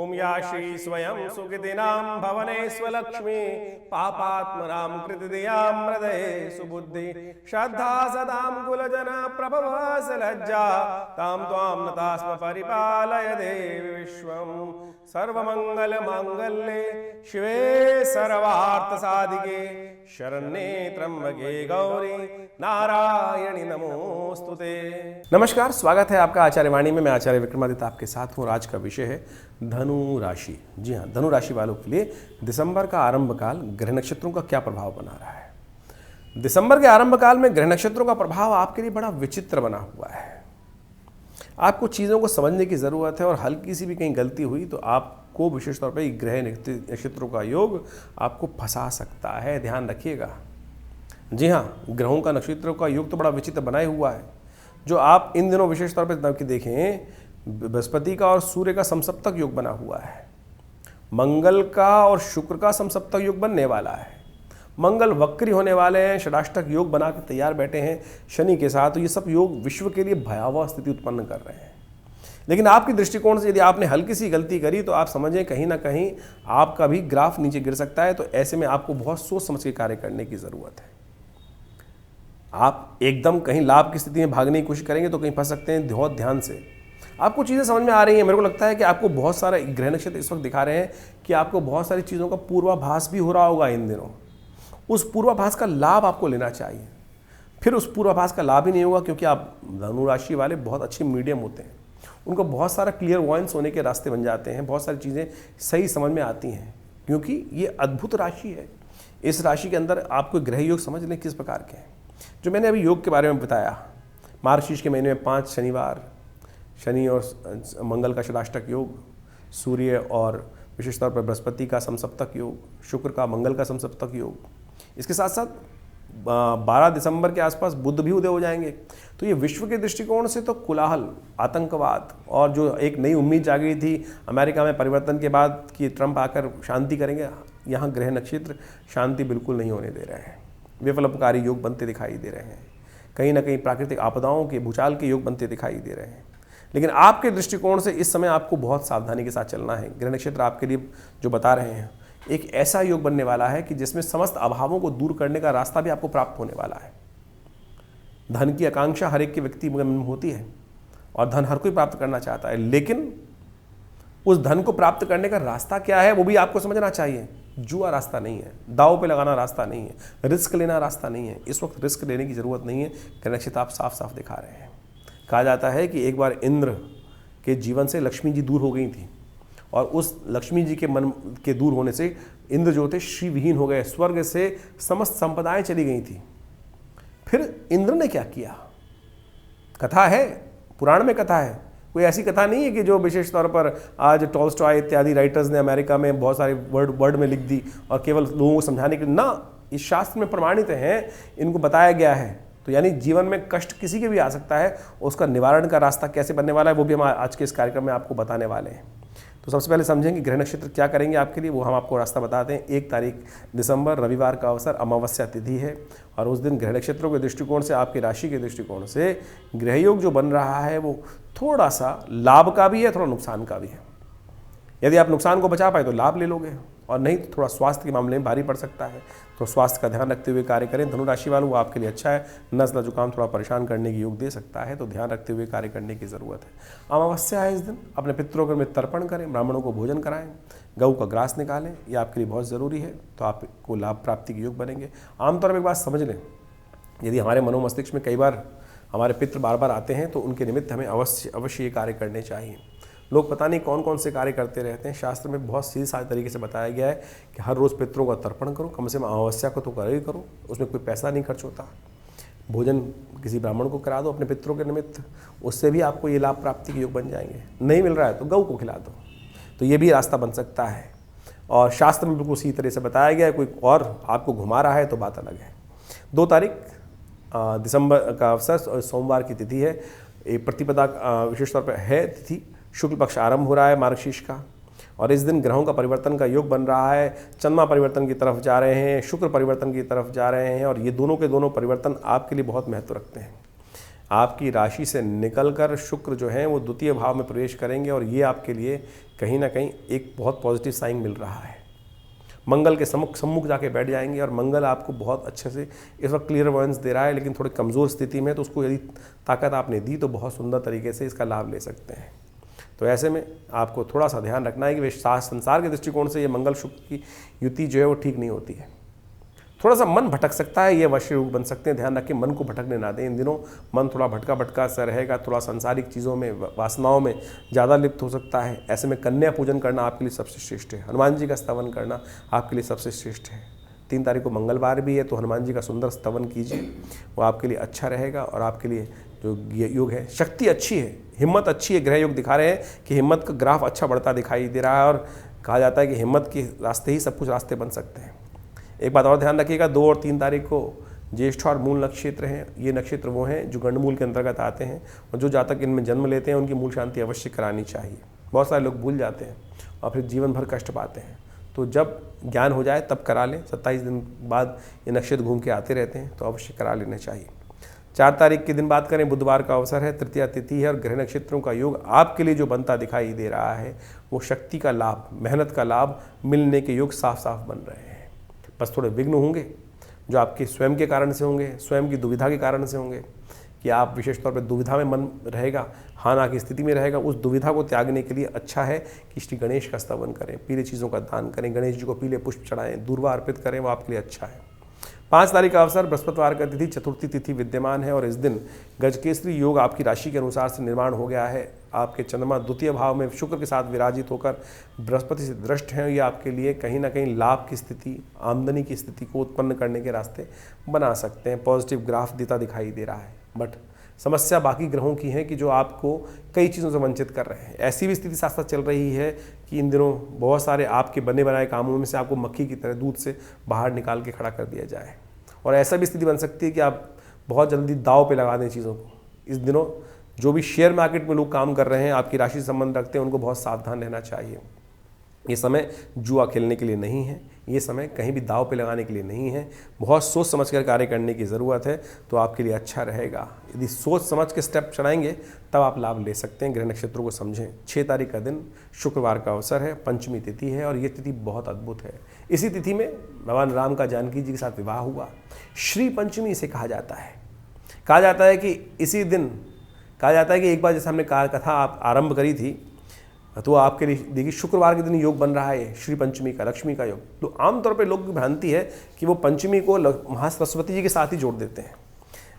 ओम या श्री स्वयं सुकृतिनां भवने स्वलक्ष्मी पापात्मनां कृतिदियां हृदये सुबुद्धि श्रद्धा सदां कुलजना प्रभव लज्जा तां त्वां नतास्म परिपालय देवी विश्वं सर्वमंगल मांगल्ये शिवे सर्वार्थ साधिके शरण्ये त्र्यंबके गौरी नारायणी नमोस्तुते। नमस्कार, स्वागत है आपका आचार्य वाणी में। मैं आचार्य विक्रमादित्य आपके साथ हूँ और आज का विषय है धनु राशि। जी हाँ, धनु राशि वालों के लिए दिसंबर का आरंभ काल ग्रह नक्षत्रों का क्या प्रभाव बना रहा है। दिसंबर के आरंभ काल में ग्रह नक्षत्रों का प्रभाव आपके लिए बड़ा विचित्र बना हुआ है। आपको चीज़ों को समझने की ज़रूरत है और हल्की सी भी कहीं गलती हुई तो आपको विशेष तौर पर ग्रह नक्षत्रों का योग आपको फंसा सकता है, ध्यान रखिएगा। जी हाँ, ग्रहों का नक्षत्रों का योग तो बड़ा विचित्र बनाए हुआ है। जो आप इन दिनों विशेष तौर पर देखें, बृहस्पति का और सूर्य का समसप्तक योग बना हुआ है, मंगल का और शुक्र का समसप्तक योग बनने वाला है, मंगल वक्री होने वाले हैं, षडाष्टक योग बना के तैयार बैठे हैं शनि के साथ। तो ये सब योग विश्व के लिए भयावह स्थिति उत्पन्न कर रहे हैं। लेकिन आपकी दृष्टिकोण से यदि आपने हल्की सी गलती करी तो आप समझें कहीं ना कहीं आपका भी ग्राफ नीचे गिर सकता है। तो ऐसे में आपको बहुत सोच समझ के कार्य करने की ज़रूरत है। आप एकदम कहीं लाभ की स्थिति में भागने की कोशिश करेंगे तो कहीं फंस सकते हैं। बहुत ध्यान से आपको चीज़ें समझ में आ रही हैं। मेरे को लगता है कि आपको बहुत सारे ग्रह नक्षत्र इस वक्त दिखा रहे हैं कि आपको बहुत सारी चीज़ों का पूर्वाभास भी हो रहा होगा इन दिनों। उस पूर्वाभास का लाभ आपको लेना चाहिए। फिर उस पूर्वाभास का लाभ ही नहीं होगा क्योंकि आप धनु राशि वाले बहुत अच्छे मीडियम होते हैं। उनको बहुत सारा क्लियर वॉइंस होने के रास्ते बन जाते हैं। बहुत सारी चीज़ें सही समझ में आती हैं क्योंकि ये अद्भुत राशि है। इस राशि के अंदर आपको ग्रह योग समझ लें किस प्रकार के हैं। जो मैंने अभी योग के बारे में बताया, मार्गशीर्ष के महीने में 5 शनिवार, शनि और मंगल का षडाष्टक योग, सूर्य और विशेष तौर पर बृहस्पति का समसप्तक योग, शुक्र का मंगल का समसप्तक योग। इसके साथ साथ 12 दिसंबर के आसपास बुध भी उदय हो जाएंगे। तो ये विश्व के दृष्टिकोण से तो कोलाहल, आतंकवाद और जो एक नई उम्मीद जागी थी अमेरिका में परिवर्तन के बाद कि ट्रंप आकर शांति करेंगे, यहाँ ग्रह नक्षत्र शांति बिल्कुल नहीं होने दे रहे हैं। विप्लवकारी योग बनते दिखाई दे रहे हैं। कहीं ना कहीं प्राकृतिक आपदाओं के, भूचाल के योग बनते दिखाई दे रहे हैं। लेकिन आपके दृष्टिकोण से इस समय आपको बहुत सावधानी के साथ चलना है। ग्रह नक्षत्र आपके लिए जो बता रहे हैं, एक ऐसा योग बनने वाला है कि जिसमें समस्त अभावों को दूर करने का रास्ता भी आपको प्राप्त होने वाला है। धन की आकांक्षा हर एक के व्यक्ति में होती है और धन हर कोई प्राप्त करना चाहता है। लेकिन उस धन को प्राप्त करने का रास्ता क्या है वो भी आपको समझना चाहिए। जुआ रास्ता नहीं है, दाव पे लगाना रास्ता नहीं है, रिस्क लेना रास्ता नहीं है। इस वक्त रिस्क लेने की जरूरत नहीं है। ग्रह नक्षत्र आप साफ साफ दिखा रहे हैं। कहा जाता है कि एक बार इंद्र के जीवन से लक्ष्मी जी दूर हो गई थी और उस लक्ष्मी जी के मन के दूर होने से इंद्र जो थे श्री विहीन हो गए, स्वर्ग से समस्त संपदाएं चली गई थी। फिर इंद्र ने क्या किया? कथा है, पुराण में कथा है। कोई ऐसी कथा नहीं है कि जो विशेष तौर पर आज टॉल्स्टॉय इत्यादि राइटर्स ने अमेरिका में बहुत सारे वर्ड में लिख दी और केवल लोगों को समझाने के लिए ना, इस शास्त्र में प्रमाणित हैं, इनको बताया गया है। तो यानी जीवन में कष्ट किसी के भी आ सकता है, उसका निवारण का रास्ता कैसे बनने वाला है वो भी हम आज के इस कार्यक्रम में आपको बताने वाले हैं। तो सबसे पहले समझें कि ग्रह नक्षत्र क्या करेंगे आपके लिए, वो हम आपको रास्ता बताते हैं। 1 तारीख दिसंबर रविवार का अवसर, अमावस्या तिथि है और उस दिन ग्रह नक्षत्रों के दृष्टिकोण से, आपकी राशि के दृष्टिकोण से ग्रह योग जो बन रहा है वो थोड़ा सा लाभ का भी है, थोड़ा नुकसान का भी है। यदि आप नुकसान को बचा पाए तो लाभ ले लोगे और नहीं तो थोड़ा स्वास्थ्य के मामले में भारी पड़ सकता है। तो स्वास्थ्य का ध्यान रखते हुए कार्य करें। धनु राशि वालों, वो आपके लिए अच्छा है। नज़ला जुकाम थोड़ा परेशान करने की योग दे सकता है, तो ध्यान रखते हुए कार्य करने की ज़रूरत है। अमावस्या है इस दिन, अपने पितरों को तर्पण करें, ब्राह्मणों को भोजन कराएं, गऊ का ग्रास निकालें, ये आपके लिए बहुत ज़रूरी है। तो आपको लाभ प्राप्ति के योग बनेंगे। आमतौर पर एक बात समझ लें, यदि हमारे मनोमस्तिष्क में कई बार हमारे पितृ बार बार आते हैं तो उनके निमित्त हमें अवश्य ये कार्य करने चाहिए। लोग पता नहीं कौन कौन से कार्य करते रहते हैं। शास्त्र में बहुत सीधे साधे तरीके से बताया गया है कि हर रोज़ पितरों का तर्पण करो, कम से कम अमावस्या को तो करो ही करो, उसमें कोई पैसा नहीं खर्च होता। भोजन किसी ब्राह्मण को करा दो अपने पितरों के निमित्त, उससे भी आपको ये लाभ प्राप्ति के योग बन जाएंगे। नहीं मिल रहा है तो गऊ को खिला दो, तो ये भी रास्ता बन सकता है। और शास्त्र में बिल्कुल उसी तरह से बताया गया है। कोई और आपको घुमा रहा है तो बात अलग है। 2 तारीख दिसंबर का अवसर, सोमवार की तिथि है। प्रतिपदा विशेष तौर पर है तिथि। शुक्ल पक्ष आरंभ हो रहा है मार्गशीर्ष का और इस दिन ग्रहों का परिवर्तन का योग बन रहा है। चंद्रमा परिवर्तन की तरफ जा रहे हैं, शुक्र परिवर्तन की तरफ जा रहे हैं और ये दोनों के दोनों परिवर्तन आपके लिए बहुत महत्व रखते हैं। आपकी राशि से निकलकर शुक्र जो है वो द्वितीय भाव में प्रवेश करेंगे और ये आपके लिए कहीं ना कहीं एक बहुत पॉजिटिव साइन मिल रहा है। मंगल के सम्मुख जाके बैठ जाएंगे और मंगल आपको बहुत अच्छे से इस वक्त क्लियर वॉयंस दे रहा है, लेकिन थोड़ी कमज़ोर स्थिति में, तो उसको यदि ताकत आपने दी तो बहुत सुंदर तरीके से इसका लाभ ले सकते हैं। तो ऐसे में आपको थोड़ा सा ध्यान रखना है कि संसार के दृष्टिकोण से ये मंगल शुक्र की युति जो है वो ठीक नहीं होती है। थोड़ा सा मन भटक सकता है, ये वश रोग बन सकते हैं, ध्यान रखें मन को भटकने ना दें। इन दिनों मन थोड़ा भटका सा रहेगा, थोड़ा सांसारिक चीज़ों में, वासनाओं में ज़्यादा लिप्त हो सकता है। ऐसे में कन्या पूजन करना आपके लिए सबसे श्रेष्ठ है, हनुमान जी का स्तवन करना आपके लिए सबसे श्रेष्ठ है। 3 तारीख को मंगलवार भी है, तो हनुमान जी का सुंदर स्तवन कीजिए, वो आपके लिए अच्छा रहेगा। और आपके लिए जो योग है, शक्ति अच्छी है, हिम्मत अच्छी है। ग्रह योग दिखा रहे हैं कि हिम्मत का ग्राफ अच्छा बढ़ता दिखाई दे रहा है और कहा जाता है कि हिम्मत के रास्ते ही सब कुछ रास्ते बन सकते हैं। एक बात और ध्यान रखिएगा, 2 और 3 तारीख को ज्येष्ठ और मूल नक्षत्र हैं। ये नक्षत्र वो हैं जो गंडमूल के अंतर्गत आते हैं और जो जातक इनमें जन्म लेते हैं उनकी मूल शांति अवश्य करानी चाहिए। बहुत सारे लोग भूल जाते हैं और फिर जीवन भर कष्ट पाते हैं। तो जब ज्ञान हो जाए तब करा लें। 27 दिन बाद ये नक्षत्र घूम के आते रहते हैं, तो अवश्य करा लेना चाहिए। 4 तारीख के दिन बात करें, बुधवार का अवसर है, तृतीया तिथि है और ग्रह नक्षत्रों का योग आपके लिए जो बनता दिखाई दे रहा है वो शक्ति का लाभ, मेहनत का लाभ मिलने के योग साफ साफ बन रहे हैं। बस थोड़े विघ्न होंगे जो आपके स्वयं के कारण से होंगे, स्वयं की दुविधा के कारण से होंगे कि आप विशेष तौर पर दुविधा में मन रहेगा, हाँ ना की स्थिति में रहेगा। उस दुविधा को त्यागने के लिए अच्छा है कि श्री गणेश का स्तवन करें, पीले चीज़ों का दान करें, गणेश जी को पीले पुष्प चढ़ाएं, दूर्वा अर्पित करें, वो आपके लिए अच्छा है। 5 तारीख का अवसर, बृहस्पतिवार का तिथि, चतुर्थी तिथि विद्यमान है और इस दिन गजकेसरी योग आपकी राशि के अनुसार से निर्माण हो गया है। आपके चंद्रमा द्वितीय भाव में शुक्र के साथ विराजित होकर बृहस्पति से दृष्ट हैं। ये आपके लिए कहीं ना कहीं लाभ की स्थिति, आमदनी की स्थिति को उत्पन्न करने के रास्ते बना सकते हैं। पॉजिटिव ग्राफ देता दिखाई दे रहा है, बट समस्या बाकी ग्रहों की है कि जो आपको कई चीज़ों से वंचित कर रहे हैं। ऐसी भी स्थिति साथ साथ चल रही है कि इन दिनों बहुत सारे आपके बने बनाए कामों में से आपको मक्खी की तरह दूध से बाहर निकाल के खड़ा कर दिया जाए। और ऐसा भी स्थिति बन सकती है कि आप बहुत जल्दी दाव पे लगा दें चीज़ों को। इस दिनों जो भी शेयर मार्केट में लोग काम कर रहे हैं, आपकी राशि से संबंध रखते हैं, उनको बहुत सावधान रहना चाहिए। ये समय जुआ खेलने के लिए नहीं है, ये समय कहीं भी दाव पे लगाने के लिए नहीं है। बहुत सोच समझ कर कार्य करने की ज़रूरत है, तो आपके लिए अच्छा रहेगा। यदि सोच समझ के स्टेप चढ़ाएंगे तब आप लाभ ले सकते हैं। ग्रह नक्षत्रों को समझें। 6 तारीख का दिन शुक्रवार का अवसर है, पंचमी तिथि है और ये तिथि बहुत अद्भुत है। इसी तिथि में भगवान राम का जानकी जी के साथ विवाह हुआ। श्री पंचमी इसे कहा जाता है। कहा जाता है कि इसी दिन, कहा जाता है कि एक बार जैसे हमने कथा आप आरंभ करी थी, तो आपके लिए देखिए शुक्रवार के दिन योग बन रहा है श्री पंचमी का, लक्ष्मी का योग। तो आमतौर पे लोग की भ्रांति है कि वो पंचमी को महासरस्वती जी के साथ ही जोड़ देते हैं,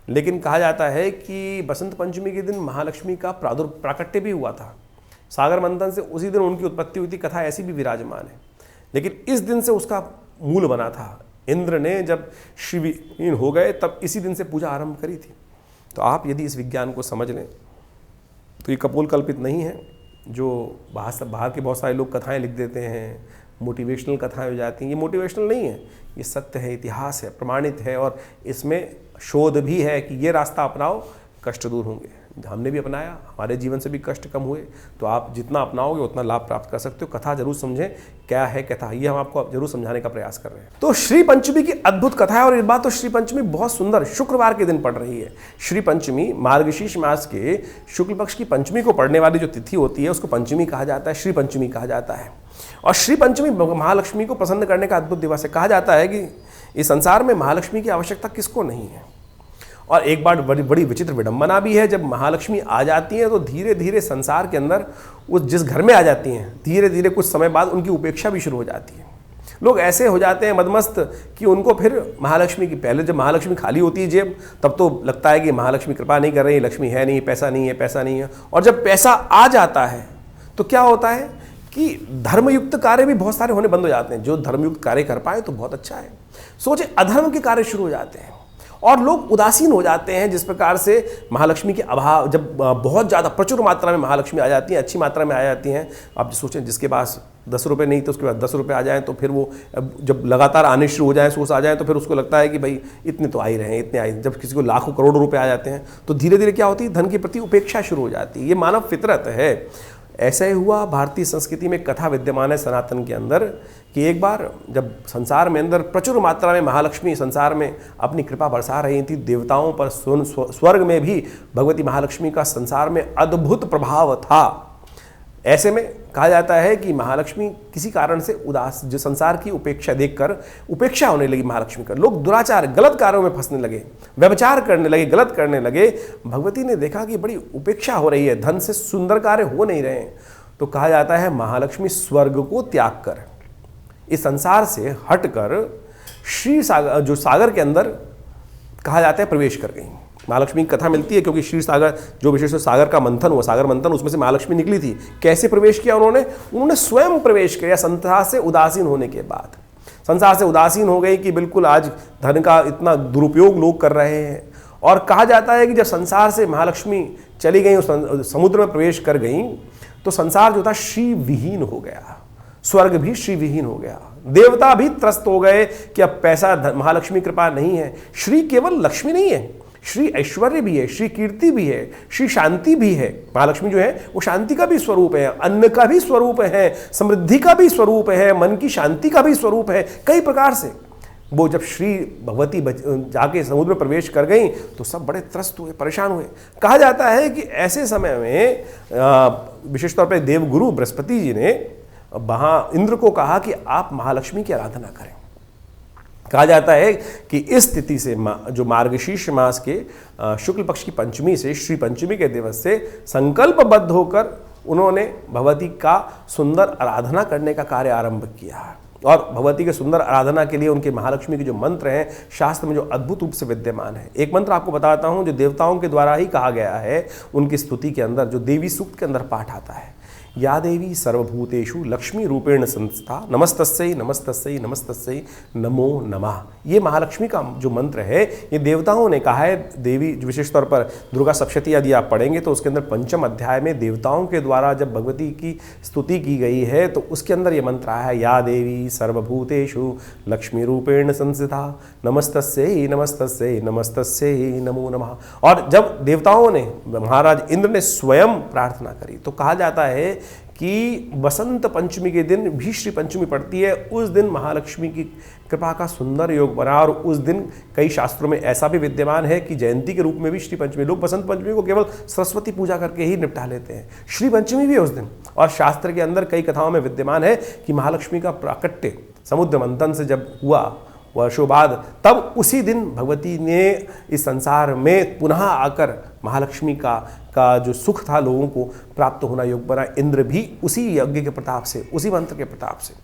लेकिन कहा जाता है कि बसंत पंचमी के दिन महालक्ष्मी का प्राकट्य भी हुआ था। सागर मंथन से उसी दिन उनकी उत्पत्ति हुई थी, कथा ऐसी भी विराजमान है। लेकिन इस दिन से उसका मूल बना था। इंद्र ने जब शिवहीन हो गए तब इसी दिन से पूजा आरंभ करी थी। तो आप यदि इस विज्ञान को समझ लें तो ये कपोल कल्पित नहीं है। जो बाहर के बहुत सारे लोग कथाएं लिख देते हैं, मोटिवेशनल कथाएं हो जाती हैं, ये मोटिवेशनल नहीं है, ये सत्य है, इतिहास है, प्रमाणित है और इसमें शोध भी है कि ये रास्ता अपनाओ कष्ट दूर होंगे। हमने भी अपनाया, हमारे जीवन से भी कष्ट कम हुए। तो आप जितना अपनाओगे उतना लाभ प्राप्त कर सकते हो। कथा जरूर समझें, क्या है कथा, ये हम आपको जरूर समझाने का प्रयास कर रहे हैं। तो श्री पंचमी की अद्भुत कथा है और इस बार तो श्री पंचमी बहुत सुंदर शुक्रवार के दिन पड़ रही है। श्री पंचमी मार्गशीर्ष मास के शुक्ल पक्ष की पंचमी को पड़ने वाली जो तिथि होती है उसको पंचमी कहा जाता है, श्री पंचमी कहा जाता है। और श्री पंचमी महालक्ष्मी को प्रसन्न करने का अद्भुत दिवस है। कहा जाता है कि इस संसार में महालक्ष्मी की आवश्यकता किसको नहीं है। और एक बार बड़ी विचित्र विडंबना भी है, जब महालक्ष्मी आ जाती हैं तो धीरे धीरे संसार के अंदर वो जिस घर में आ जाती हैं, धीरे धीरे कुछ समय बाद उनकी उपेक्षा भी शुरू हो जाती है। लोग ऐसे हो जाते हैं मदमस्त कि उनको फिर महालक्ष्मी की, पहले जब महालक्ष्मी खाली होती है जेब, तब तो लगता है कि महालक्ष्मी कृपा नहीं कर रही, लक्ष्मी है नहीं, पैसा नहीं है, पैसा नहीं है। और जब पैसा आ जाता है तो क्या होता है कि धर्मयुक्त कार्य भी बहुत सारे होने बंद हो जाते हैं। जो धर्मयुक्त कार्य कर पाए तो बहुत अच्छा है, सोचे अधर्म के कार्य शुरू हो जाते हैं और लोग उदासीन हो जाते हैं। जिस प्रकार से महालक्ष्मी के अभाव, जब बहुत ज़्यादा प्रचुर मात्रा में महालक्ष्मी आ जाती हैं, अच्छी मात्रा में आ जाती हैं, आप सोचें जिसके पास 10 रुपये नहीं तो उसके बाद 10 रुपये आ जाएं, तो फिर वो जब लगातार आने शुरू हो जाए, सोर्स आ जाए, तो फिर उसको लगता है कि भाई इतने तो आ ही रहे हैं, इतने आए। जब किसी को लाखों करोड़ों रुपये आ जाते हैं तो धीरे धीरे क्या होती है, धन के प्रति उपेक्षा शुरू हो जाती है। ये मानव फितरत है। ऐसा ही हुआ भारतीय संस्कृति में कथा विद्यमान है सनातन के अंदर कि एक बार जब संसार में अंदर प्रचुर मात्रा में महालक्ष्मी संसार में अपनी कृपा बरसा रही थी, देवताओं पर स्वर्ग में भी भगवती महालक्ष्मी का संसार में अद्भुत प्रभाव था। ऐसे में कहा जाता है कि महालक्ष्मी किसी कारण से उदास, जो संसार की उपेक्षा देखकर उपेक्षा होने लगी महालक्ष्मी का, लोग दुराचार गलत कार्यों में फंसने लगे, व्यभिचार करने लगे, गलत करने लगे। भगवती ने देखा कि बड़ी उपेक्षा हो रही है, धन से सुंदर कार्य हो नहीं रहे हैं, तो कहा जाता है महालक्ष्मी स्वर्ग को त्याग कर इस संसार से हटकर श्री सागर, जो सागर के अंदर कहा जाता है प्रवेश कर गई। महालक्ष्मी की कथा मिलती है क्योंकि क्षीर सागर जो विशेष सागर का मंथन हुआ, सागर मंथन, उसमें से महालक्ष्मी निकली थी। कैसे प्रवेश किया उन्होंने स्वयं प्रवेश किया संसार से उदासीन होने के बाद। संसार से उदासीन हो गई कि बिल्कुल आज धन का इतना दुरुपयोग लोग कर रहे हैं। और कहा जाता है कि जब संसार से महालक्ष्मी चली गई, समुद्र में प्रवेश कर गई, तो संसार जो था श्री विहीन हो गया, स्वर्ग भी श्री विहीन हो गया, देवता भी त्रस्त हो गए कि अब पैसा महालक्ष्मी कृपा नहीं है। श्री केवल लक्ष्मी नहीं है, श्री ऐश्वर्य भी है, श्री कीर्ति भी है, श्री शांति भी है। महालक्ष्मी जो है वो शांति का भी स्वरूप है, अन्न का भी स्वरूप है, समृद्धि का भी स्वरूप है, मन की शांति का भी स्वरूप है। कई प्रकार से वो जब श्री भगवती जाके समुद्र में प्रवेश कर गई तो सब बड़े त्रस्त हुए, परेशान हुए। कहा जाता है कि ऐसे समय में विशेष तौर पर देवगुरु बृहस्पति जी ने वहाँ इंद्र को कहा कि आप महालक्ष्मी की आराधना करें। कहा जाता है कि इस तिथि से जो मार्गशीर्ष मास के शुक्ल पक्ष की पंचमी से श्री पंचमी के दिवस से संकल्पबद्ध होकर उन्होंने भगवती का सुंदर आराधना करने का कार्य आरंभ किया। और भगवती के सुंदर आराधना के लिए उनके महालक्ष्मी के जो मंत्र हैं शास्त्र में जो अद्भुत रूप से विद्यमान है। एक मंत्र आपको बताता हूँ जो देवताओं के द्वारा ही कहा गया है, उनकी स्तुति के अंदर जो देवी सूक्त के अंदर पाठ आता है, या देवी सर्वभूतेषु लक्ष्मी रूपेण संस्था नमस्तस्यै नमस्तस्यै नमस्तस्यै नमो नमः। ये महालक्ष्मी का जो मंत्र है ये देवताओं ने कहा है। देवी विशेष तौर पर दुर्गा सप्तशती यदि आप पढ़ेंगे तो उसके अंदर पंचम अध्याय में देवताओं के द्वारा जब भगवती की स्तुति की गई है तो उसके अंदर ये मंत्र आया है, या देवी सर्वभूतेषु लक्ष्मी रूपेण संस्थिता नमस्तस्यै नमस्तस्यै नमस्तस्यै नमो नमः। और जब देवताओं ने, महाराज इंद्र ने स्वयं प्रार्थना करी तो कहा जाता है कि बसंत पंचमी के दिन भी श्री पंचमी पड़ती है, उस दिन महालक्ष्मी की कृपा का सुंदर योग बना। और उस दिन कई शास्त्रों में ऐसा भी विद्यमान है कि जयंती के रूप में भी श्री पंचमी, लोग बसंत पंचमी को केवल सरस्वती पूजा करके ही निपटा लेते हैं, श्री पंचमी भी है उस दिन। और शास्त्र के अंदर कई कथाओं में विद्यमान है कि महालक्ष्मी का प्राकट्य समुद्र मंथन से जब हुआ वर्षों बाद, तब उसी दिन भगवती ने इस संसार में पुनः आकर महालक्ष्मी का जो सुख था लोगों को प्राप्त होना योग बना। इंद्र भी उसी यज्ञ के प्रताप से, उसी मंत्र के प्रताप से।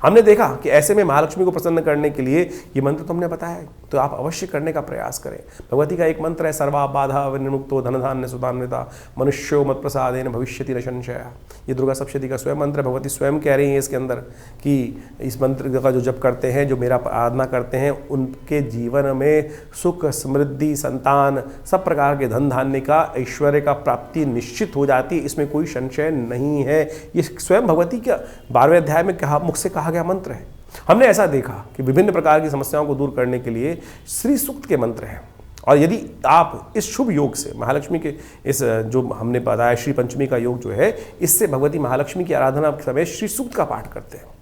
हमने देखा कि ऐसे में महालक्ष्मी को प्रसन्न करने के लिए ये मंत्र तो हमने बताया है, तो आप अवश्य करने का प्रयास करें। भगवती का एक मंत्र है, सर्वा बाधा विनिर्मुक्तो धनधान्य सुधान्विता मनुष्यो मत प्रसादेन भविष्यति न संशय। ये दुर्गा सप्तशती का स्वयं मंत्र है। भगवती स्वयं कह रही है इसके अंदर कि इस मंत्र का जो जप करते हैं, जो मेरा आराधना करते हैं, उनके जीवन में सुख समृद्धि संतान सब प्रकार के धन धान्य का ऐश्वर्य का प्राप्ति निश्चित हो जाती है, इसमें कोई संशय नहीं है। ये स्वयं भगवती के 12वें अध्याय में मुख से कहा गया मंत्र है। हमने ऐसा देखा कि विभिन्न प्रकार की समस्याओं को दूर करने के लिए श्री सूक्त के मंत्र हैं। और यदि आप इस शुभ योग से महालक्ष्मी के इस जो हमने बताया श्री पंचमी का योग जो है, इससे भगवती महालक्ष्मी की आराधना के समय श्री सूक्त का पाठ करते हैं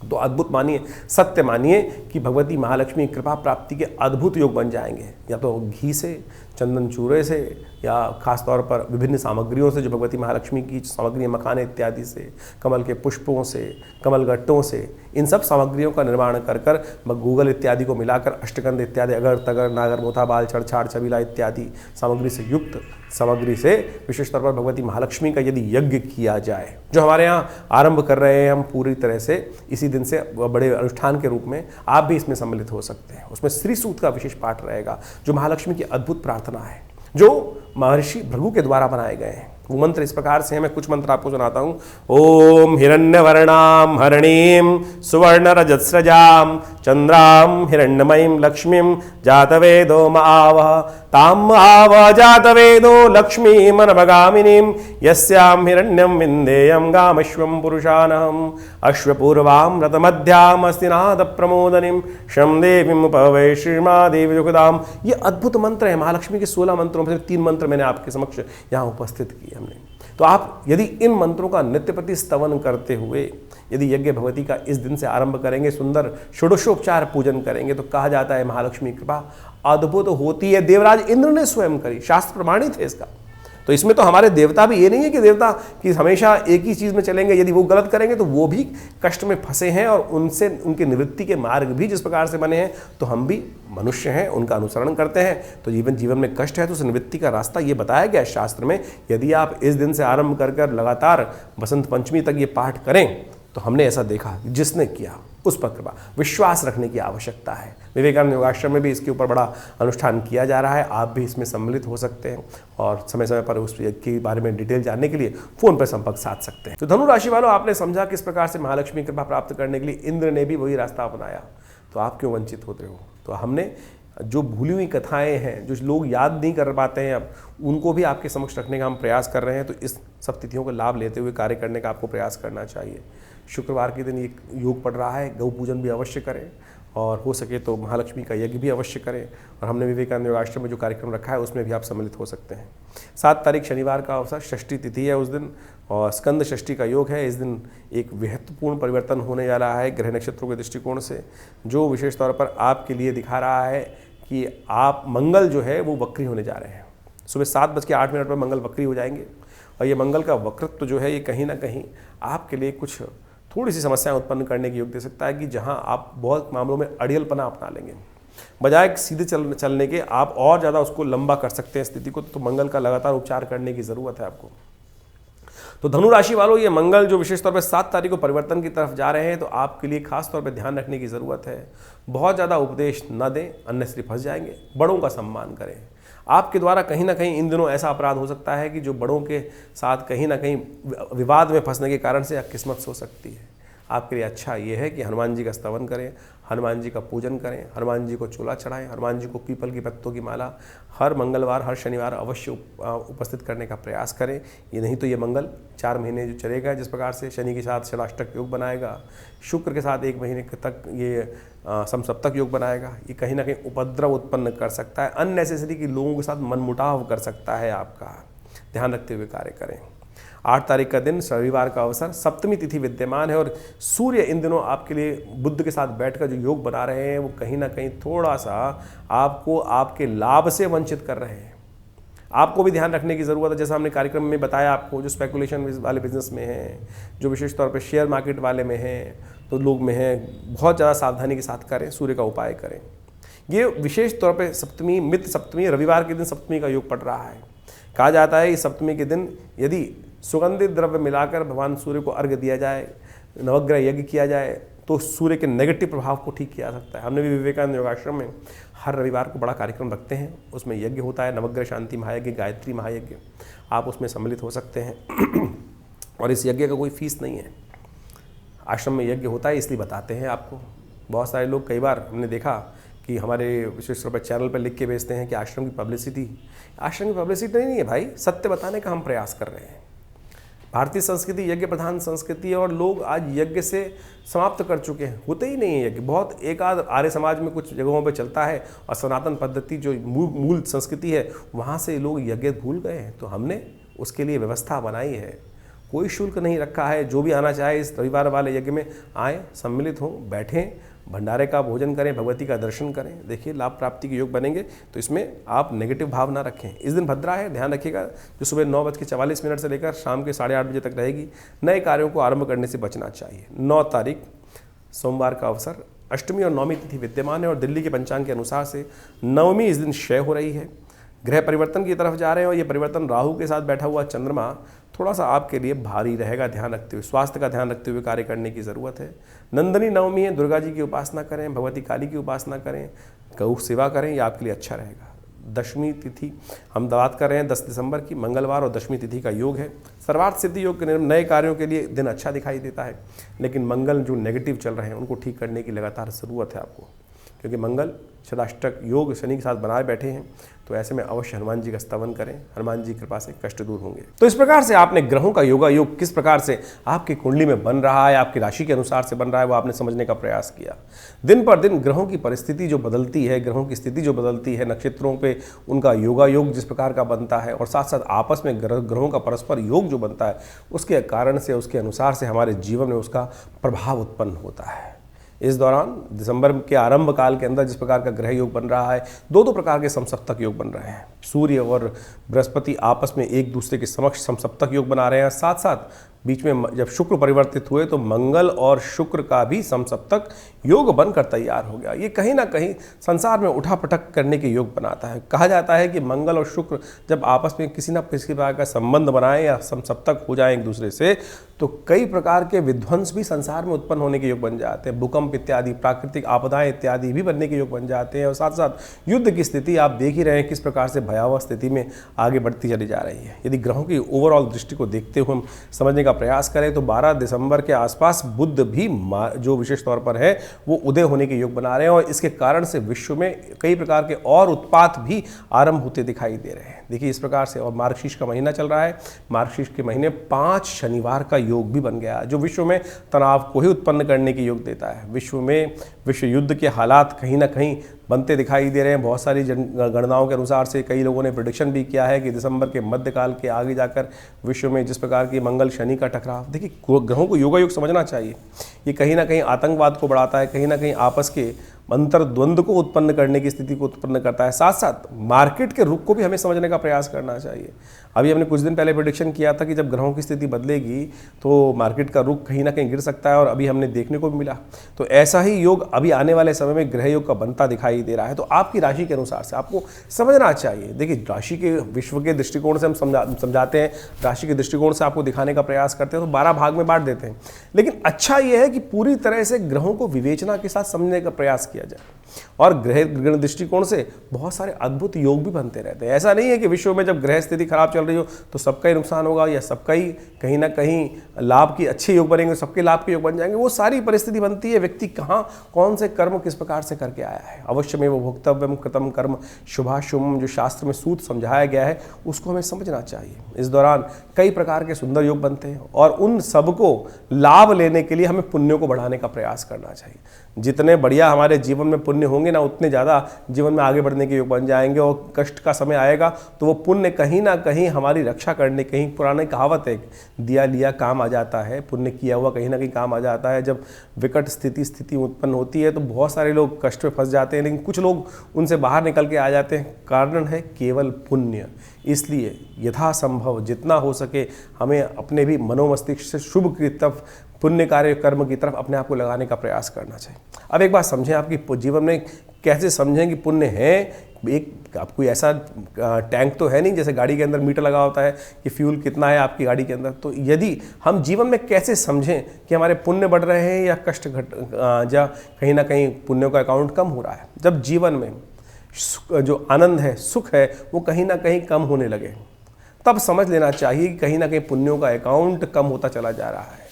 तो अद्भुत मानिए, सत्य मानिए कि भगवती महालक्ष्मी कृपा प्राप्ति के अद्भुत योग बन जाएंगे। या तो घी से, चंदन चूरे से, या खास तौर पर विभिन्न सामग्रियों से जो भगवती महालक्ष्मी की सामग्री, मखाने इत्यादि से, कमल के पुष्पों से, कमल गट्टों से, इन सब सामग्रियों का निर्माण कर गूगल इत्यादि को मिलाकर अष्टगंध इत्यादि, अगर तगर नागर मोथा बाल छड़छाड़ छबीला इत्यादि सामग्री से युक्त सामग्री से विशेष तौर पर भगवती महालक्ष्मी का यदि यज्ञ किया जाए, जो हमारे यहाँ आरंभ कर रहे हैं हम पूरी तरह से इसी दिन से बड़े अनुष्ठान के रूप में, आप भी इसमें सम्मिलित हो सकते हैं। उसमें श्री सूक्त का विशेष पाठ रहेगा जो महालक्ष्मी की अद्भुत प्रार्थना है, जो महर्षि भृगु के द्वारा बनाए गए हैं। वो मंत्र इस प्रकार से हैं, मैं कुछ मंत्र आपको सुनाता हूँ। ओम हिरण्यवर्णाम हरणीम सुवर्ण रजत्स्रजाम चंद्राम हिरण्यमयीं लक्ष्मीं जातवेदो मावह ताम आव जातवेदो लक्ष्मीं मनभगामिनीं यस्यां हिरण्यं विन्देयं गामश्वं पुरुषानहम् अश्वपूर्वां रतमध्याम् अस्तिनाद प्रमोदनीं शं देवीं उपवै श्रीमादेवी युगदाम। ये अद्भुत मंत्र है महालक्ष्मी के 16 मंत्रों में से 3 मंत्र मैंने आपके समक्ष यहाँ उपस्थित किए हमने। तो आप यदि इन मंत्रों का नित्य प्रति स्तवन करते हुए यदि यज्ञ भगवती का इस दिन से आरंभ करेंगे, सुंदर षोडशोपचार पूजन करेंगे, तो कहा जाता है महालक्ष्मी कृपा अद्भुत होती है। देवराज इंद्र ने स्वयं करी, शास्त्र प्रमाणित है इसका। तो इसमें तो हमारे देवता भी, ये नहीं है कि देवता कि हमेशा एक ही चीज़ में चलेंगे, यदि वो गलत करेंगे तो वो भी कष्ट में फंसे हैं और उनसे उनके निवृत्ति के मार्ग भी जिस प्रकार से बने हैं, तो हम भी मनुष्य हैं, उनका अनुसरण करते हैं। तो जीवन में कष्ट है तो उस निवृत्ति का रास्ता ये बताया गया शास्त्र में। यदि आप इस दिन से आरंभ कर लगातार बसंत पंचमी तक ये पाठ करें, तो हमने ऐसा देखा, जिसने किया उस पर कृपा, विश्वास रखने की आवश्यकता है। विवेकानंद योगाश्रम में भी इसके ऊपर बड़ा अनुष्ठान किया जा रहा है, आप भी इसमें सम्मिलित हो सकते हैं और समय समय पर उस के बारे में डिटेल जानने के लिए फोन पर संपर्क साध सकते हैं। तो धनु राशि वालों, आपने समझा किस प्रकार से महालक्ष्मी कृपा प्राप्त करने के लिए इंद्र ने भी वही रास्ता अपनाया, तो आप क्यों वंचित होते हो। तो हमने जो भूली हुई कथाएं हैं, जो लोग याद नहीं कर पाते हैं, अब उनको भी आपके समक्ष रखने का हम प्रयास कर रहे हैं। तो इस सब तिथियों का लाभ लेते हुए कार्य करने का आपको प्रयास करना चाहिए। शुक्रवार के दिन ये योग पड़ रहा है, गौ पूजन भी अवश्य करें और हो सके तो महालक्ष्मी का यज्ञ भी अवश्य करें। और हमने विवेकानंद योगाश्रम में जो कार्यक्रम रखा है उसमें भी आप सम्मिलित हो सकते हैं। 7 तारीख शनिवार का अवसर, षष्ठी तिथि है उस दिन और स्कंद षष्ठी का योग है। इस दिन एक महत्वपूर्ण परिवर्तन होने जा रहा है ग्रह नक्षत्रों के दृष्टिकोण से, जो विशेष तौर पर आपके लिए दिखा रहा है कि आप मंगल जो है वो वक्री होने जा रहे हैं। सुबह 7:08 पर मंगल वक्री हो जाएंगे और ये मंगल का वक्रत्व जो है ये कहीं ना कहीं आपके लिए कुछ थोड़ी सी समस्याएं उत्पन्न करने की योग दे सकता है कि जहां आप बहुत मामलों में अड़ियलपना अपना लेंगे, बजाय सीधे चलने के आप और ज़्यादा उसको लंबा कर सकते हैं स्थिति को। तो मंगल का लगातार उपचार करने की ज़रूरत है आपको। तो धनु राशि वालों, ये मंगल जो विशेष तौर पर 7 तारीख को परिवर्तन की तरफ जा रहे हैं, तो आपके लिए खास तौर पर ध्यान रखने की ज़रूरत है। बहुत ज़्यादा उपदेश न दें, अन्यथा फंस जाएंगे। बड़ों का सम्मान करें। आपके द्वारा कहीं ना कहीं इन दिनों ऐसा अपराध हो सकता है कि जो बड़ों के साथ कहीं ना कहीं विवाद में फंसने के कारण से किस्मत सो सकती है। आपके लिए अच्छा ये है कि हनुमान जी का स्तवन करें, हनुमान जी का पूजन करें, हनुमान जी को चूल्हा चढ़ाएं, हनुमान जी को पीपल की पत्तों की माला हर मंगलवार हर शनिवार अवश्य उपस्थित करने का प्रयास करें। ये नहीं तो ये मंगल 4 महीने जो चलेगा, जिस प्रकार से शनि के साथ षडाष्टक योग बनाएगा, शुक्र के साथ 1 महीने तक ये समसप्तक योग बनाएगा, ये कहीं ना कहीं उपद्रव उत्पन्न कर सकता है, अननेसेसरी कि लोगों के साथ मनमुटाव कर सकता है। आपका ध्यान रखते हुए कार्य करें। 8 तारीख का दिन रविवार का अवसर, सप्तमी तिथि विद्यमान है और सूर्य इन दिनों आपके लिए बुध के साथ बैठकर जो योग बना रहे हैं वो कहीं ना कहीं थोड़ा सा आपको आपके लाभ से वंचित कर रहे हैं। आपको भी ध्यान रखने की ज़रूरत है, जैसा हमने कार्यक्रम में बताया आपको, जो स्पेकुलेशन वाले बिजनेस में हैं, जो विशेष तौर पर शेयर मार्केट वाले में हैं, तो लोग में हैं, बहुत ज़्यादा सावधानी के साथ करें, सूर्य का उपाय करें। ये विशेष तौर पर सप्तमी, मित्र सप्तमी, रविवार के दिन सप्तमी का योग पड़ रहा है। कहा जाता है इस सप्तमी के दिन यदि सुगंधित द्रव्य मिलाकर भगवान सूर्य को अर्घ्य दिया जाए, नवग्रह यज्ञ किया जाए, तो सूर्य के नेगेटिव प्रभाव को ठीक किया जा सकता है। हमने भी विवेकानंद योगाश्रम में हर रविवार को बड़ा कार्यक्रम रखते हैं, उसमें यज्ञ होता है, नवग्रह शांति महायज्ञ, गायत्री महायज्ञ, आप उसमें सम्मिलित हो सकते हैं। और इस यज्ञ का कोई फीस नहीं है, आश्रम में यज्ञ होता है इसलिए बताते हैं आपको। बहुत सारे लोग, कई बार हमने देखा कि हमारे विशेष तौर पर चैनल पर लिख के भेजते हैं कि आश्रम की पब्लिसिटी नहीं है भाई, सत्य बताने का हम प्रयास कर रहे हैं। भारतीय संस्कृति यज्ञ प्रधान संस्कृति है और लोग आज यज्ञ से समाप्त कर चुके हैं, होते ही नहीं है यज्ञ। बहुत एक आध आर्य समाज में कुछ जगहों पे चलता है और सनातन पद्धति जो मूल संस्कृति है वहाँ से लोग यज्ञ भूल गए हैं। तो हमने उसके लिए व्यवस्था बनाई है, कोई शुल्क नहीं रखा है। जो भी आना चाहे इस रविवार वाले यज्ञ में आए, सम्मिलित हों, बैठें, भंडारे का भोजन करें, भगवती का दर्शन करें। देखिए लाभ प्राप्ति के योग बनेंगे, तो इसमें आप नेगेटिव भाव ना रखें। इस दिन भद्रा है, ध्यान रखिएगा, जो सुबह 9:44 से लेकर शाम के 8:30 बजे तक रहेगी। नए कार्यों को आरंभ करने से बचना चाहिए। 9 तारीख सोमवार का अवसर, अष्टमी और नवमी तिथि विद्यमान है और दिल्ली के पंचांग के अनुसार से नवमी इस दिन क्षय हो रही है। ग्रह परिवर्तन की तरफ जा रहे हैं और ये परिवर्तन राहु के साथ बैठा हुआ चंद्रमा थोड़ा सा आपके लिए भारी रहेगा। ध्यान रखते हुए, स्वास्थ्य का ध्यान रखते हुए कार्य करने की ज़रूरत है। नंदनी नवमी है, दुर्गा जी की उपासना करें, भगवती काली की उपासना करें, गौ सेवा करें, ये आपके लिए अच्छा रहेगा। दशमी तिथि हम बात कर रहे हैं 10 दिसंबर की, मंगलवार और दशमी तिथि का योग है। सर्वार्थ सिद्धि योग के नए कार्यों के लिए दिन अच्छा दिखाई देता है, लेकिन मंगल जो नेगेटिव चल रहे हैं उनको ठीक करने की लगातार ज़रूरत है आपको, क्योंकि मंगल शताष्टक योग शनि के साथ बनाए बैठे हैं। तो ऐसे में अवश्य हनुमान जी का स्तवन करें, हनुमान जी की कृपा से कष्ट दूर होंगे। तो इस प्रकार से आपने ग्रहों का योगा योग किस प्रकार से आपकी कुंडली में बन रहा है, आपकी राशि के अनुसार से बन रहा है, वो आपने समझने का प्रयास किया। दिन पर दिन ग्रहों की परिस्थिति जो बदलती है, ग्रहों की स्थिति जो बदलती है, नक्षत्रों पे उनका योगा योग जिस प्रकार का बनता है और साथ साथ आपस में ग्रहों का परस्पर योग जो बनता है, उसके कारण से, उसके अनुसार से हमारे जीवन में उसका प्रभाव उत्पन्न होता है। इस दौरान दिसंबर के आरंभ काल के अंदर जिस प्रकार का ग्रह योग बन रहा है, दो प्रकार के समसप्तक योग बन रहे हैं। सूर्य और बृहस्पति आपस में एक दूसरे के समक्ष समसप्तक योग बना रहे हैं। साथ साथ बीच में जब शुक्र परिवर्तित हुए तो मंगल और शुक्र का भी समसप्तक योग बनकर तैयार हो गया। ये कहीं ना कहीं संसार में उठापटक करने के योग बनाता है। कहा जाता है कि मंगल और शुक्र जब आपस में किसी न किसी प्रकार का संबंध बनाएं या समसप्तक हो जाएं एक दूसरे से, तो कई प्रकार के विध्वंस भी संसार में उत्पन्न होने के योग बन जाते हैं। भूकंप इत्यादि, प्राकृतिक आपदाएं इत्यादि भी बनने के योग बन जाते हैं। और साथ साथ युद्ध की स्थिति आप देख ही रहे हैं किस प्रकार से भयावह स्थिति में आगे बढ़ती चली जा रही है। यदि ग्रहों की ओवरऑल दृष्टि को देखते हुए हम समझने का प्रयास करें तो 12 दिसंबर के आसपास बुध भी जो विशेष तौर पर है वो उदय होने के योग बना रहे हैं। और इसके कारण से विश्व में कई प्रकार के और उत्पात भी आरंभ होते दिखाई दे रहे हैं। देखिए इस प्रकार से, और मार्गशीर्ष का महीना चल रहा है। मार्गशीर्ष के महीने 5 शनिवार का योग भी बन गया, जो विश्व में तनाव को ही उत्पन्न करने के योग देता है। विश्व में विश्व युद्ध के हालात कहीं ना कहीं बनते दिखाई दे रहे हैं। बहुत सारी गणनाओं के अनुसार से कई लोगों ने प्रेडिक्शन भी किया है कि दिसंबर के मध्यकाल के आगे जाकर विश्व में जिस प्रकार की मंगल शनि का टकराव, देखिए ग्रहों को योगा योग समझना चाहिए। ये कहीं ना कहीं आतंकवाद को बढ़ाता है, कहीं ना कहीं आपस के अंतर्द्वंद को उत्पन्न करने की स्थिति को उत्पन्न करता है। साथ साथ मार्केट के रुख को भी हमें समझने का प्रयास करना चाहिए। अभी हमने कुछ दिन पहले प्रेडिक्शन किया था कि जब ग्रहों की स्थिति बदलेगी तो मार्केट का रुख कहीं ना कहीं गिर सकता है, और अभी हमने देखने को भी मिला। तो ऐसा ही योग अभी आने वाले समय में ग्रह योग का बनता दिखाई दे रहा है। तो आपकी राशि के अनुसार से आपको समझना चाहिए। देखिए राशि के विश्व के दृष्टिकोण से हम समझाते हैं, राशि के दृष्टिकोण से आपको दिखाने का प्रयास करते हैं तो 12 भाग में बांट देते हैं। लेकिन अच्छा यह है कि पूरी तरह से ग्रहों को विवेचना के साथ समझने का प्रयास किया जाए। और ग्रह दृष्टिकोण से बहुत सारे अद्भुत योग भी बनते रहते हैं। ऐसा नहीं है कि विश्व में जब ग्रह स्थिति खराब चल रही हो तो सबका ही नुकसान होगा या सबका ही कहीं ना कहीं लाभ की अच्छे योग बनेंगे, सबके लाभ के योग बन जाएंगे। वो सारी परिस्थिति बनती है व्यक्ति कहाँ कौन से कर्म किस प्रकार से करके आया है। अवश्य में वो भोक्तव्यम कृतम कर्म शुभाशुभम जो शास्त्र में सूत्र समझाया गया है उसको हमें समझना चाहिए। इस दौरान कई प्रकार के सुंदर योग बनते हैं और उन सबको लाभ लेने के लिए हमें पुण्यों को बढ़ाने का प्रयास करना चाहिए। जितने बढ़िया हमारे जीवन में पुण्य होंगे ना, उतने ज़्यादा जीवन में आगे बढ़ने के योग बन जाएंगे। और कष्ट का समय आएगा तो वो पुण्य कहीं ना कहीं हमारी रक्षा करने, कहीं पुरानी कहावत है दिया लिया काम आ जाता है, पुण्य किया हुआ कहीं ना कहीं काम आ जाता है। जब विकट स्थिति उत्पन्न होती है तो बहुत सारे लोग कष्ट में फंस जाते हैं, लेकिन कुछ लोग उनसे बाहर निकल के आ जाते हैं। कारण है केवल पुण्य। इसलिए यथासंभव जितना हो सके हमें अपने भी मनोमस्तिष्क से शुभ की तरफ, पुण्य कार्य कर्म की तरफ अपने आप को लगाने का प्रयास करना चाहिए। अब एक बात समझें, आपकी जीवन में कैसे समझें कि पुण्य है। एक आपको ऐसा टैंक तो है नहीं जैसे गाड़ी के अंदर मीटर लगा होता है कि फ्यूल कितना है आपकी गाड़ी के अंदर। तो यदि हम जीवन में कैसे समझें कि हमारे पुण्य बढ़ रहे हैं या कष्ट या कहीं ना कहीं पुण्यों का अकाउंट कम हो रहा है। जब जीवन में जो आनंद है, सुख है, वो कहीं ना कहीं कम होने लगे, तब समझ लेना चाहिए कि कहीं ना कहीं पुण्यों का अकाउंट कम होता चला जा रहा है।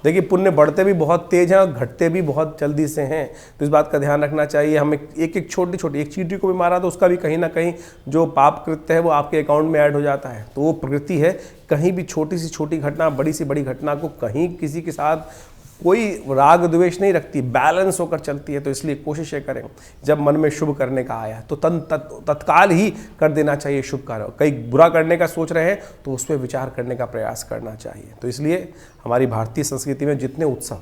देखिए पुण्य बढ़ते भी बहुत तेज हैं और घटते भी बहुत जल्दी से हैं। तो इस बात का ध्यान रखना चाहिए। हमें एक छोटी एक चींटी को भी मारा तो उसका भी कहीं ना कहीं जो पाप कृत्य है वो आपके अकाउंट में ऐड हो जाता है। तो वो प्रकृति है, कहीं भी छोटी सी छोटी घटना, बड़ी सी बड़ी घटना को कहीं किसी के साथ कोई राग द्वेष नहीं रखती, बैलेंस होकर चलती है। तो इसलिए कोशिश ये करें जब मन में शुभ करने का आया तो तत्काल ही कर देना चाहिए शुभ कार्य। कई बुरा करने का सोच रहे हैं तो उस पर विचार करने का प्रयास करना चाहिए। तो इसलिए हमारी भारतीय संस्कृति में जितने उत्सव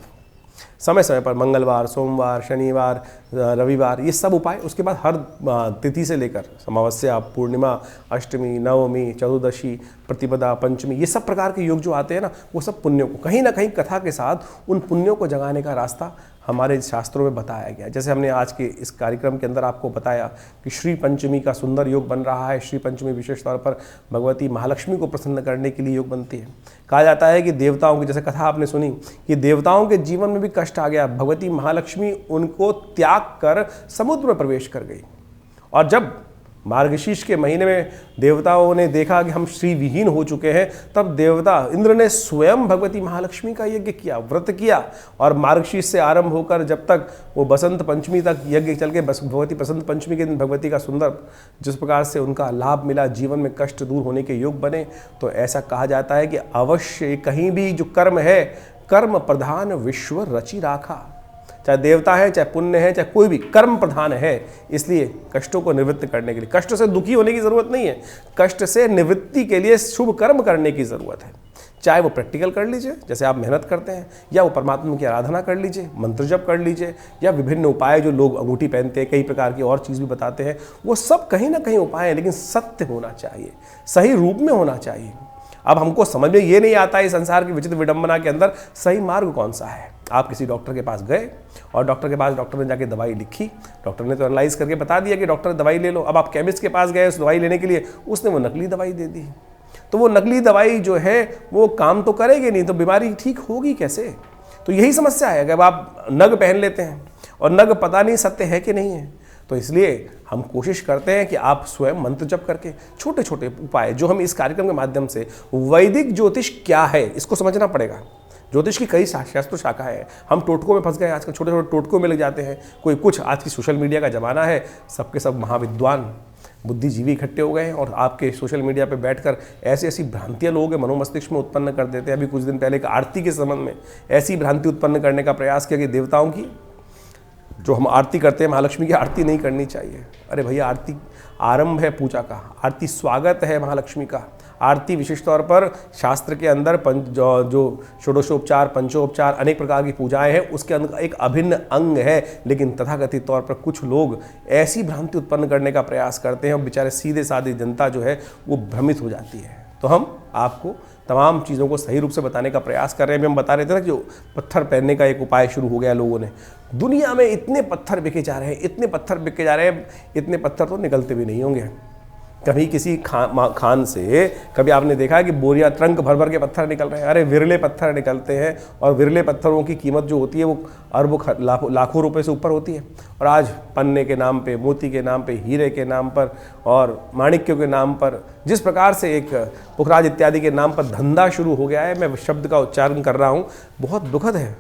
समय समय पर मंगलवार, सोमवार, शनिवार, रविवार, ये सब उपाय, उसके बाद हर तिथि से लेकर अमावस्या, पूर्णिमा, अष्टमी, नवमी, चतुर्दशी, प्रतिपदा, पंचमी, ये सब प्रकार के योग जो आते हैं ना, वो सब पुण्यों को कहीं ना कहीं कथा के साथ उन पुण्यों को जगाने का रास्ता हमारे शास्त्रों में बताया गया। जैसे हमने आज के इस कार्यक्रम के अंदर आपको बताया कि श्री पंचमी का सुंदर योग बन रहा है। श्री पंचमी विशेष तौर पर भगवती महालक्ष्मी को प्रसन्न करने के लिए योग बनती है। कहा जाता है कि देवताओं की, जैसे कथा आपने सुनी कि देवताओं के जीवन में भी कष्ट आ गया, भगवती महालक्ष्मी उनको त्याग कर समुद्र में प्रवेश कर गई। और जब मार्गशीर्ष के महीने में देवताओं ने देखा कि हम श्री विहीन हो चुके हैं, तब देवता इंद्र ने स्वयं भगवती महालक्ष्मी का यज्ञ किया, व्रत किया। और मार्गशीर्ष से आरंभ होकर जब तक वो बसंत पंचमी तक यज्ञ चल के भगवती बसंत पंचमी के दिन भगवती का सुंदर जिस प्रकार से उनका लाभ मिला, जीवन में कष्ट दूर होने के योग बने, तो ऐसा कहा जाता है कि अवश्य कहीं भी जो कर्म है, कर्म प्रधान विश्व रचि राखा। चाहे देवता है, चाहे पुण्य है, चाहे कोई भी कर्म प्रधान है। इसलिए कष्टों को निवृत्त करने के लिए, कष्ट से दुखी होने की जरूरत नहीं है, कष्ट से निवृत्ति के लिए शुभ कर्म करने की जरूरत है। चाहे वो प्रैक्टिकल कर लीजिए, जैसे आप मेहनत करते हैं, या वो परमात्मा की आराधना कर लीजिए, मंत्र जप कर लीजिए, या विभिन्न उपाय जो लोग अंगूठी पहनते हैं, कई प्रकार की और चीज़ भी बताते हैं, वो सब कहीं ना कहीं उपाय हैं, लेकिन सत्य होना चाहिए, सही रूप में होना चाहिए। अब हमको समझ में ये नहीं आता है संसार की विचित्र विडंबना के अंदर सही मार्ग कौन सा है। आप किसी डॉक्टर के पास गए और डॉक्टर के पास डॉक्टर ने जाके दवाई लिखी, डॉक्टर ने तो एनालाइज करके बता दिया कि डॉक्टर दवाई ले लो। अब आप केमिस्ट के पास गए उस दवाई लेने के लिए, उसने वो नकली दवाई दे दी, तो वो नकली दवाई जो है वो काम तो करेगी नहीं, तो बीमारी ठीक होगी कैसे। तो यही समस्या है, अगर आप नग पहन लेते हैं और नग पता नहीं सत्य है कि नहीं है, तो इसलिए हम कोशिश करते हैं कि आप स्वयं मंत्र जप करके छोटे छोटे उपाय जो हम इस कार्यक्रम के माध्यम से, वैदिक ज्योतिष क्या है इसको समझना पड़ेगा। ज्योतिष की कई शास्त्र शाखाएं हैं, हम टोटकों में फंस गए, आजकल छोटे छोटे टोटकों में लग जाते हैं। कोई कुछ, आज की सोशल मीडिया का ज़माना है, सबके सब महाविद्वान बुद्धिजीवी इकट्ठे हो गए हैं और आपके सोशल मीडिया पे बैठकर ऐसी ऐसी भ्रांतियां लोगों के मनोमस्तिष्क में उत्पन्न कर देते हैं। अभी कुछ दिन पहले एक आरती के संबंध में ऐसी भ्रांति उत्पन्न करने का प्रयास किया कि देवताओं की जो हम आरती करते हैं, महालक्ष्मी की आरती नहीं करनी चाहिए। अरे भैया, आरती आरंभ है पूजा का, आरती स्वागत है महालक्ष्मी का। आरती विशेष तौर पर शास्त्र के अंदर जो षोडशोपचार, पंचोपचार, अनेक प्रकार की पूजाएं हैं, उसके अंदर एक अभिन्न अंग है। लेकिन तथाकथित तौर पर कुछ लोग ऐसी भ्रांति उत्पन्न करने का प्रयास करते हैं और बेचारे सीधे साधे जनता जो है वो भ्रमित हो जाती है। तो हम आपको तमाम चीज़ों को सही रूप से बताने का प्रयास कर रहे हैं। हम बता रहे थे ना कि पत्थर पहनने का एक उपाय शुरू हो गया लोगों ने। दुनिया में इतने पत्थर बिके जा रहे हैं, इतने पत्थर बिके जा रहे हैं, इतने पत्थर तो निकलते भी नहीं होंगे। कभी किसी खान से कभी आपने देखा है कि बोरियां ट्रंक भर भर के पत्थर निकल रहे हैं? अरे विरले पत्थर निकलते हैं, और विरले पत्थरों की कीमत जो होती है वो अरबों लाखों रुपए से ऊपर होती है। और आज पन्ने के नाम पे, मोती के नाम पे, हीरे के नाम पर और माणिक्यों के नाम पर, जिस प्रकार से एक पुखराज इत्यादि के नाम पर धंधा शुरू हो गया है, मैं शब्द का उच्चारण कर रहा हूँ, बहुत दुखद है।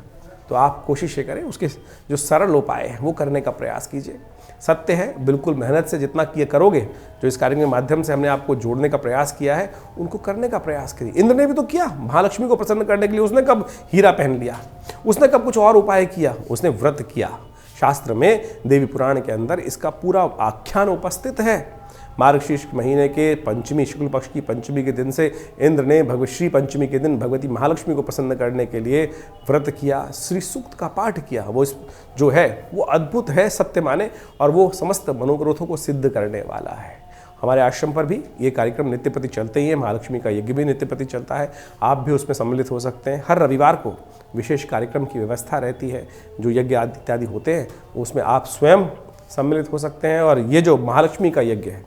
तो आप कोशिश ये करें, उसके जो सरल उपाय हैं वो करने का प्रयास कीजिए। सत्य है, बिल्कुल मेहनत से जितना किए करोगे, जो इस कार्यक्रम के माध्यम से हमने आपको जोड़ने का प्रयास किया है, उनको करने का प्रयास करिए। इंद्र ने भी तो किया, महालक्ष्मी को प्रसन्न करने के लिए उसने कब हीरा पहन लिया, उसने कब कुछ और उपाय किया, उसने व्रत किया। शास्त्र में देवी पुराण के अंदर इसका पूरा आख्यान उपस्थित है। मार्गशीर्ष महीने के पंचमी, शुक्ल पक्ष की पंचमी के दिन से इंद्र ने भगवश्री पंचमी के दिन भगवती महालक्ष्मी को प्रसन्न करने के लिए व्रत किया, श्री सूक्त का पाठ किया। वो जो है वो अद्भुत है, सत्य माने, और वो समस्त मनोग्रोथों को सिद्ध करने वाला है। हमारे आश्रम पर भी ये कार्यक्रम नित्य प्रति चलते ही है, महालक्ष्मी का यज्ञ भी नित्य प्रति चलता है। आप भी उसमें सम्मिलित हो सकते हैं। हर रविवार को विशेष कार्यक्रम की व्यवस्था रहती है, जो यज्ञ आदि इत्यादि होते हैं उसमें आप स्वयं सम्मिलित हो सकते हैं। और ये जो महालक्ष्मी का यज्ञ है,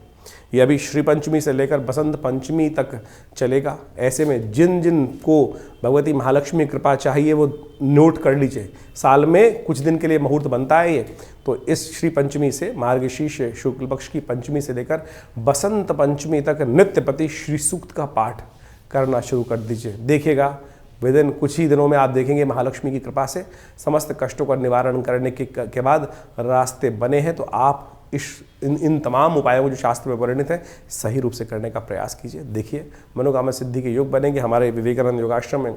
ये अभी श्री पंचमी से लेकर बसंत पंचमी तक चलेगा। ऐसे में जिन जिन को भगवती महालक्ष्मी कृपा चाहिए वो नोट कर लीजिए। साल में कुछ दिन के लिए मुहूर्त बनता है ये, तो इस श्री पंचमी से, मार्गशीर्ष शुक्ल पक्ष की पंचमी से लेकर बसंत पंचमी तक नित्य प्रति श्री सूक्त का पाठ करना शुरू कर दीजिए। देखिएगा विदिन कुछ ही दिनों में आप देखेंगे महालक्ष्मी की कृपा से समस्त कष्टों का निवारण करने के बाद रास्ते बने हैं। तो आप इन तमाम उपायों को जो शास्त्र में वर्णित है सही रूप से करने का प्रयास कीजिए। देखिए मनोकामना सिद्धि के योग बनेंगे। हमारे विवेकानंद योगाश्रम में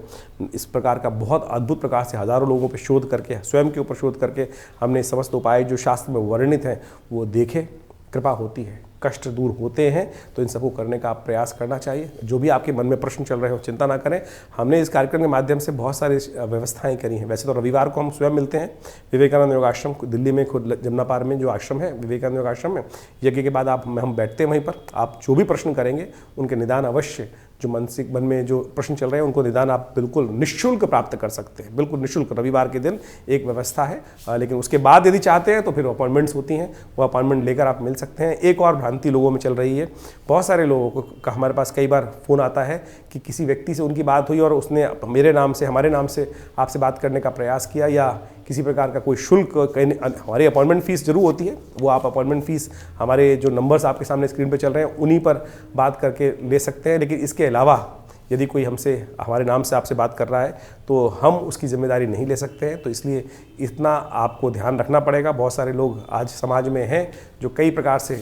इस प्रकार का बहुत अद्भुत प्रकार से हजारों लोगों पर शोध करके, स्वयं के ऊपर शोध करके हमने समस्त उपाय जो शास्त्र में वर्णित हैं वो देखे। कृपा होती है, कष्ट दूर होते हैं, तो इन सबको करने का आप प्रयास करना चाहिए। जो भी आपके मन में प्रश्न चल रहे हो चिंता ना करें, हमने इस कार्यक्रम के माध्यम से बहुत सारी व्यवस्थाएं करी हैं। वैसे तो रविवार को हम स्वयं मिलते हैं विवेकानंद योग आश्रम, दिल्ली में खुद जमुना पार में जो आश्रम है विवेकानंद योग आश्रम में, यज्ञ के बाद हम बैठते हैं वहीं पर। आप जो भी प्रश्न करेंगे उनके निदान अवश्य, जो मानसिक मन में जो प्रश्न चल रहे हैं उनको निदान आप बिल्कुल निःशुल्क प्राप्त कर सकते हैं, बिल्कुल निःशुल्क। रविवार के दिन एक व्यवस्था है, लेकिन उसके बाद यदि चाहते हैं तो फिर अपॉइंटमेंट्स होती हैं, वो अपॉइंटमेंट लेकर आप मिल सकते हैं। एक और भ्रांति लोगों में चल रही है, बहुत सारे लोगों को हमारे पास कई बार फ़ोन आता है कि किसी व्यक्ति से उनकी बात हुई और उसने मेरे नाम से, हमारे नाम से आपसे बात करने का प्रयास किया, या किसी प्रकार का कोई शुल्क हमारी अपॉइंटमेंट फ़ीस जरूर होती है, वो आप अपॉइंटमेंट फ़ीस हमारे जो नंबर्स आपके सामने स्क्रीन पर चल रहे हैं उन्हीं पर बात करके ले सकते हैं। लेकिन इसके अलावा यदि कोई हमसे हमारे नाम से आपसे बात कर रहा है तो हम उसकी जिम्मेदारी नहीं ले सकते हैं। तो इसलिए इतना आपको ध्यान रखना पड़ेगा। बहुत सारे लोग आज समाज में हैं जो कई प्रकार से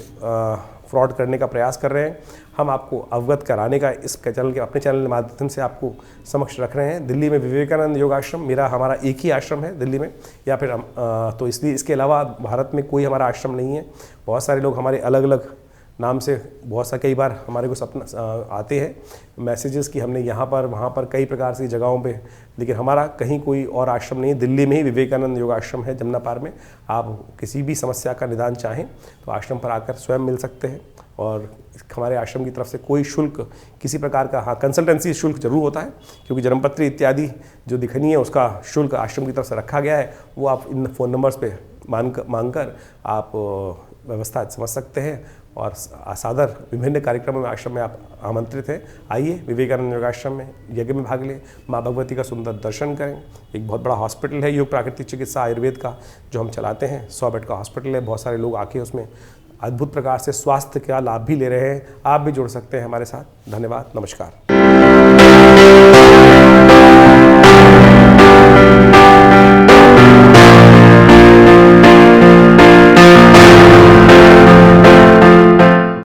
फ्रॉड करने का प्रयास कर रहे हैं। हम आपको अवगत कराने का इस चैनल के अपने चैनल के माध्यम से आपको समक्ष रख रहे हैं। दिल्ली में विवेकानंद योग आश्रम हमारा एक ही आश्रम है दिल्ली में, या फिर तो इसलिए इसके अलावा भारत में कोई हमारा आश्रम नहीं है। बहुत सारे लोग हमारे अलग अलग नाम से कई बार हमारे को सपना आते हैं मैसेजेस कि हमने यहाँ पर वहाँ पर कई प्रकार की जगहों पे, लेकिन हमारा कहीं कोई और आश्रम नहीं है। दिल्ली में ही विवेकानंद योग आश्रम है जमुना पार में। आप किसी भी समस्या का निदान चाहें तो आश्रम पर आकर स्वयं मिल सकते हैं। और हमारे आश्रम की तरफ से कोई शुल्क किसी प्रकार का, हाँ कंसल्टेंसी शुल्क जरूर होता है, क्योंकि जन्मपत्री इत्यादि जो दिखनी है उसका शुल्क आश्रम की तरफ से रखा गया है। वो आप इन फ़ोन नंबर्स पे मांग कर आप व्यवस्था समझ सकते हैं। और सादर विभिन्न कार्यक्रमों में आश्रम में आप आमंत्रित हैं। आइए विवेकानंद योगाश्रम में यज्ञ में भाग लें, माँ भगवती का सुंदर दर्शन करें। एक बहुत बड़ा हॉस्पिटल है योग प्राकृतिक चिकित्सा आयुर्वेद का जो हम चलाते हैं। 100 बेड का हॉस्पिटल है। बहुत सारे लोग आके उसमें अद्भुत प्रकार से स्वास्थ्य का लाभ भी ले रहे हैं। आप भी जुड़ सकते हैं हमारे साथ। धन्यवाद, नमस्कार।